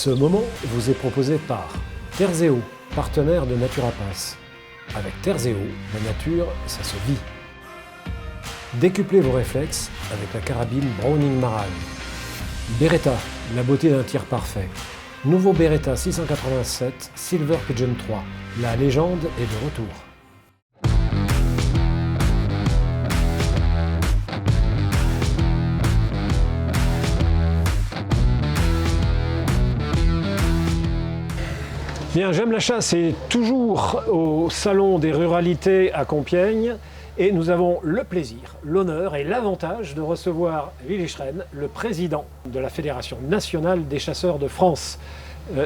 Ce moment vous est proposé par Terzeo, partenaire de Naturapass. Avec Terzeo, la nature, ça se vit. Décuplez vos réflexes avec la carabine Browning Maran. Beretta, la beauté d'un tir parfait. Nouveau Beretta 687 Silver Pigeon 3. La légende est de retour. Bien, J'aime la chasse est toujours au Salon des Ruralités à Compiègne et nous avons le plaisir, l'honneur et l'avantage de recevoir Willy Schren, le président de la Fédération nationale des chasseurs de France.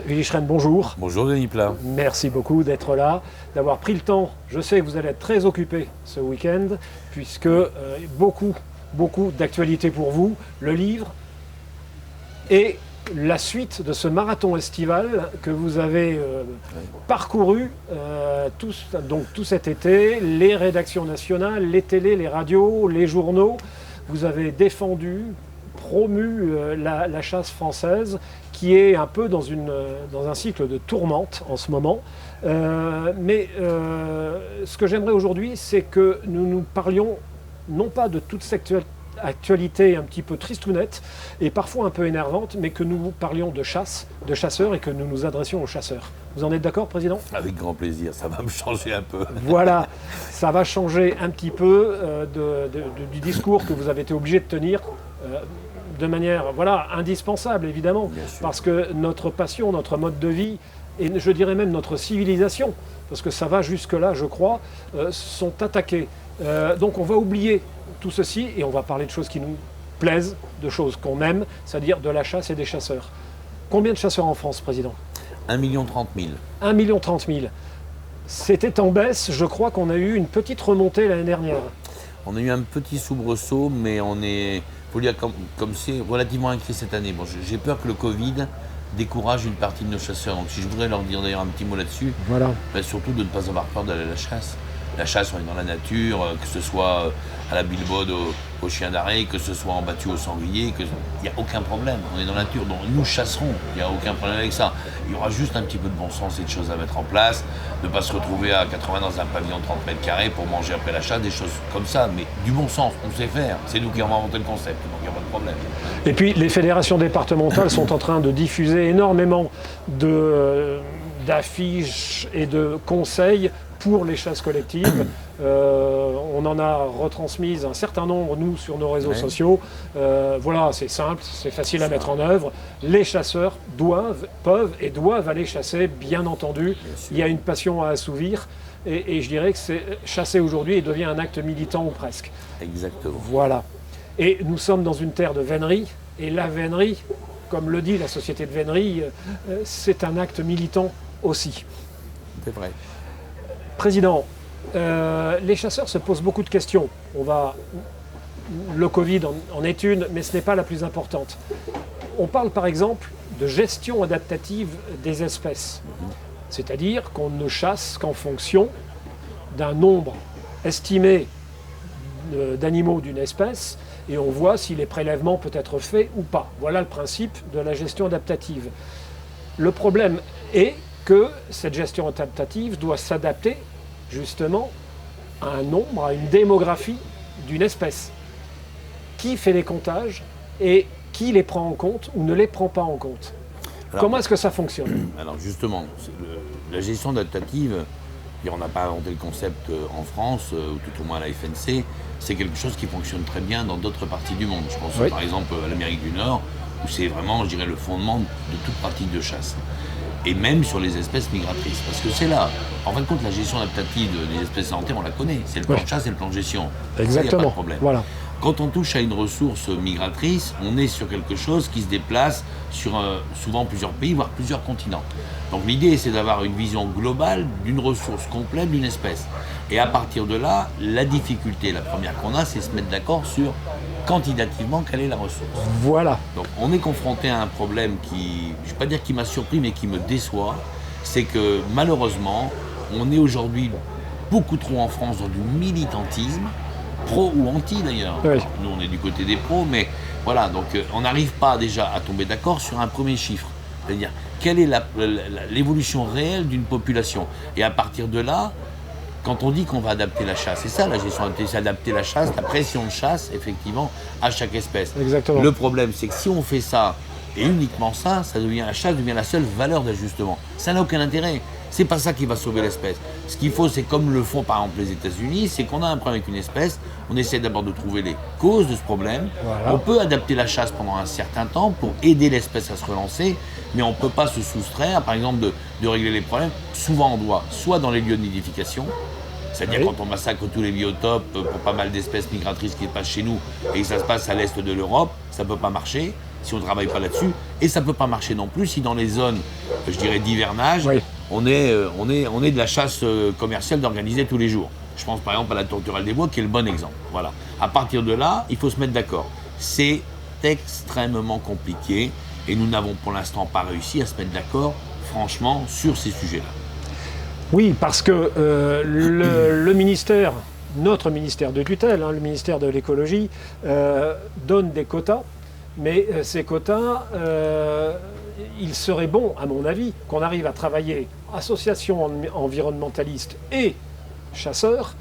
Willy Schren, bonjour. Bonjour Denis Plat. Merci beaucoup d'être là, d'avoir pris le temps. Je sais que vous allez être très occupé ce week-end puisque beaucoup d'actualités pour vous, le livre et la suite de ce marathon estival que vous avez parcouru tout cet été, les rédactions nationales, les télés, les radios, les journaux. Vous avez défendu, promu la chasse française qui est un peu dans un cycle de tourmente en ce moment. Mais ce que j'aimerais aujourd'hui, c'est que nous parlions non pas de toute cette actualité un petit peu tristounette et parfois un peu énervante, mais que nous parlions de chasse, de chasseurs et que nous nous adressions aux chasseurs. Vous en êtes d'accord, Président ? Avec grand plaisir, ça va me changer un peu. Voilà, ça va changer un petit peu du discours que vous avez été obligé de tenir de manière indispensable, évidemment, parce que notre passion, notre mode de vie, et je dirais même notre civilisation, parce que ça va jusque-là, je crois, sont attaqués. Donc on va oublier tout ceci et on va parler de choses qui nous plaisent, de choses qu'on aime, c'est-à-dire de la chasse et des chasseurs. Combien de chasseurs en France, Président ? 1 30 000. 1 30 000. C'était en baisse, je crois qu'on a eu une petite remontée l'année dernière. On a eu un petit soubresaut, mais on est, faut dire comme c'est relativement inquiet cette année. Bon, j'ai peur que le Covid décourage une partie de nos chasseurs. Donc si je voudrais leur dire d'ailleurs un petit mot là-dessus, surtout de ne pas avoir peur d'aller à la chasse. La chasse, on est dans la nature, que ce soit à la bilbode, au chien d'arrêt, que ce soit en battu au sanglier, il n'y a aucun problème. On est dans la nature, donc nous chasserons, il n'y a aucun problème avec ça. Il y aura juste un petit peu de bon sens et de choses à mettre en place, ne pas se retrouver à 80 dans un pavillon de 30 mètres carrés pour manger après la chasse, des choses comme ça, mais du bon sens, on sait faire. C'est nous qui avons inventé le concept, donc il n'y a pas de problème. Et puis les fédérations départementales sont en train de diffuser énormément d'affiches et de conseils pour les chasses collectives. On en a retransmis un certain nombre, nous, sur nos réseaux sociaux. C'est simple, c'est facile à mettre en œuvre. Les chasseurs peuvent et doivent aller chasser, bien entendu. Il y a une passion à assouvir. Et je dirais que chasser aujourd'hui devient un acte militant ou presque. Exactement. Voilà. Et nous sommes dans une terre de vénerie. Et la vénerie, comme le dit la société de vénerie, c'est un acte militant aussi. C'est vrai. Président, les chasseurs se posent beaucoup de questions. Le Covid en est une, mais ce n'est pas la plus importante. On parle par exemple de gestion adaptative des espèces. C'est-à-dire qu'on ne chasse qu'en fonction d'un nombre estimé d'animaux d'une espèce et on voit si les prélèvements peuvent être faits ou pas. Voilà le principe de la gestion adaptative. Le problème est que cette gestion adaptative doit s'adapter justement à un nombre, à une démographie d'une espèce. Qui fait les comptages et qui les prend en compte ou ne les prend pas en compte ? Comment est-ce que ça fonctionne ? Alors justement, la gestion adaptative, et on n'a pas inventé le concept en France, ou tout au moins à la FNC, c'est quelque chose qui fonctionne très bien dans d'autres parties du monde. Je pense par exemple à l'Amérique du Nord, où c'est vraiment, je dirais, le fondement de toute pratique de chasse. Et même sur les espèces migratrices. Parce que c'est là, en fin de compte, la gestion adaptative des espèces sédentaires, on la connaît. C'est le plan de chasse et le plan de gestion. Exactement. Il n'y a pas de problème. Voilà. Quand on touche à une ressource migratrice, on est sur quelque chose qui se déplace sur souvent plusieurs pays, voire plusieurs continents. Donc l'idée, c'est d'avoir une vision globale d'une ressource complète d'une espèce. Et à partir de là, la difficulté, la première qu'on a, c'est se mettre d'accord sur quantitativement quelle est la ressource. Voilà. Donc on est confronté à un problème qui, je ne vais pas dire qui m'a surpris, mais qui me déçoit, c'est que malheureusement, on est aujourd'hui beaucoup trop en France dans du militantisme, pro ou anti d'ailleurs. Oui. Nous on est du côté des pros, mais voilà, donc on n'arrive pas déjà à tomber d'accord sur un premier chiffre. C'est-à-dire, quelle est l'évolution réelle d'une population? Et à partir de là, quand on dit qu'on va adapter la chasse, c'est ça la gestion adaptée, c'est adapter la chasse, la pression de chasse, effectivement, à chaque espèce. Exactement. Le problème, c'est que si on fait ça, et uniquement ça, la chasse devient la seule valeur d'ajustement. Ça n'a aucun intérêt. C'est pas ça qui va sauver l'espèce. Ce qu'il faut, c'est comme le font par exemple les États-Unis, c'est qu'on a un problème avec une espèce, on essaie d'abord de trouver les causes de ce problème. Voilà. On peut adapter la chasse pendant un certain temps pour aider l'espèce à se relancer, mais on ne peut pas se soustraire, par exemple, de régler les problèmes. Souvent, on doit, soit dans les lieux de nidification, c'est-à-dire quand on massacre tous les biotopes pour pas mal d'espèces migratrices qui passent chez nous et que ça se passe à l'est de l'Europe, ça ne peut pas marcher si on ne travaille pas là-dessus. Et ça ne peut pas marcher non plus si dans les zones, je dirais, d'hivernage, on est de la chasse commerciale organisée tous les jours. Je pense par exemple à la tourterelle des bois qui est le bon exemple. Voilà. À partir de là, il faut se mettre d'accord. C'est extrêmement compliqué et nous n'avons pour l'instant pas réussi à se mettre d'accord, franchement, sur ces sujets-là. Oui, parce que le ministère, notre ministère de tutelle, le ministère de l'écologie, donne des quotas, mais ces quotas, il serait bon, à mon avis, qu'on arrive à travailler associations environnementalistes et chasseurs.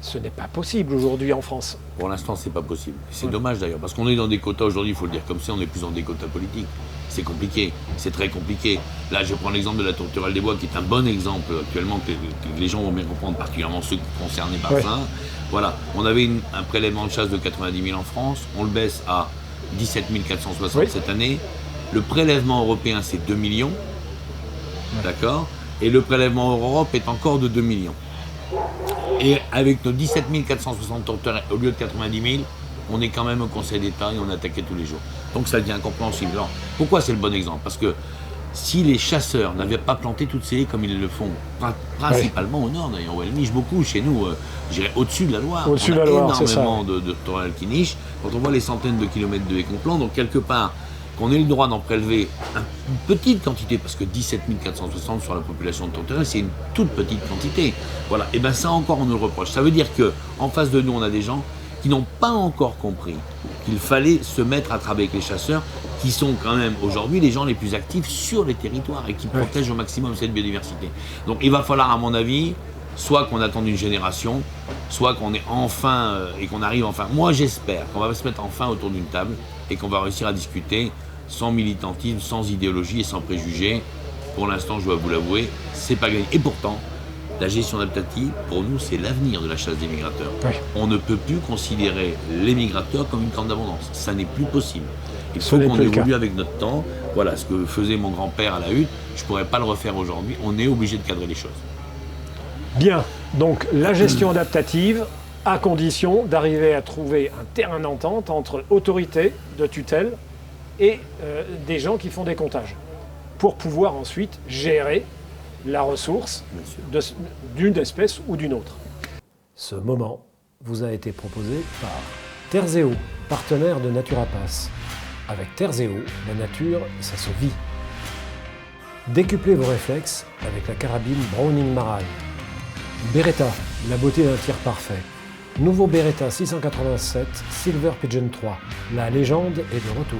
Ce n'est pas possible aujourd'hui en France. Pour l'instant, c'est pas possible. C'est dommage d'ailleurs, parce qu'on est dans des quotas aujourd'hui, il faut le dire comme ça, on n'est plus dans des quotas politiques. C'est compliqué, c'est très compliqué. Là, je prends l'exemple de la tourterelle des bois, qui est un bon exemple actuellement, que les gens vont bien comprendre, particulièrement ceux concernés par ça. Voilà, on avait un prélèvement de chasse de 90 000 en France, on le baisse à 17 460 cette année. Le prélèvement européen, c'est 2 millions, d'accord? Et le prélèvement hors Europe est encore de 2 millions. Et avec nos 17 460 tourterelles, au lieu de 90 000, on est quand même au Conseil d'État et on attaquait tous les jours. Donc ça devient incompréhensible. Alors, pourquoi c'est le bon exemple? Parce que si les chasseurs n'avaient pas planté toutes ces haies comme ils le font, principalement au nord d'ailleurs, où elles nichent beaucoup chez nous, je dirais au-dessus de la Loire, au-dessus de la Loire, énormément de tourterelles qui nichent, quand on voit les centaines de kilomètres de haies qu'on plante, donc quelque part, qu'on ait le droit d'en prélever une petite quantité, parce que 17 460 sur la population de tourterelles, c'est une toute petite quantité. Voilà, et bien ça encore on nous le reproche. Ça veut dire qu'en face de nous, on a des gens qui n'ont pas encore compris qu'il fallait se mettre à travailler avec les chasseurs, qui sont quand même aujourd'hui les gens les plus actifs sur les territoires et qui protègent au maximum cette biodiversité. Donc il va falloir, à mon avis, soit qu'on attende une génération, soit qu'on est enfin, et qu'on arrive enfin. Moi j'espère qu'on va se mettre enfin autour d'une table et qu'on va réussir à discuter sans militantisme, sans idéologie et sans préjugés. Pour l'instant, je dois vous l'avouer, c'est pas gagné. Et pourtant, la gestion adaptative, pour nous, c'est l'avenir de la chasse des migrateurs. On ne peut plus considérer les migrateurs comme une corne d'abondance. Ça n'est plus possible. Il faut qu'on évolue avec notre temps. Voilà, ce que faisait mon grand-père à la hutte, je ne pourrais pas le refaire aujourd'hui. On est obligé de cadrer les choses. Bien, donc la gestion adaptative, à condition d'arriver à trouver un terrain d'entente entre autorités de tutelle et des gens qui font des comptages, pour pouvoir ensuite gérer la ressource d'une espèce ou d'une autre. Ce moment vous a été proposé par Terzeo, partenaire de Naturapass. Avec Terzeo, la nature, ça se vit. Décuplez vos réflexes avec la carabine Browning Marane. Beretta, la beauté d'un tir parfait. Nouveau Beretta 687 Silver Pigeon 3, la légende est de retour.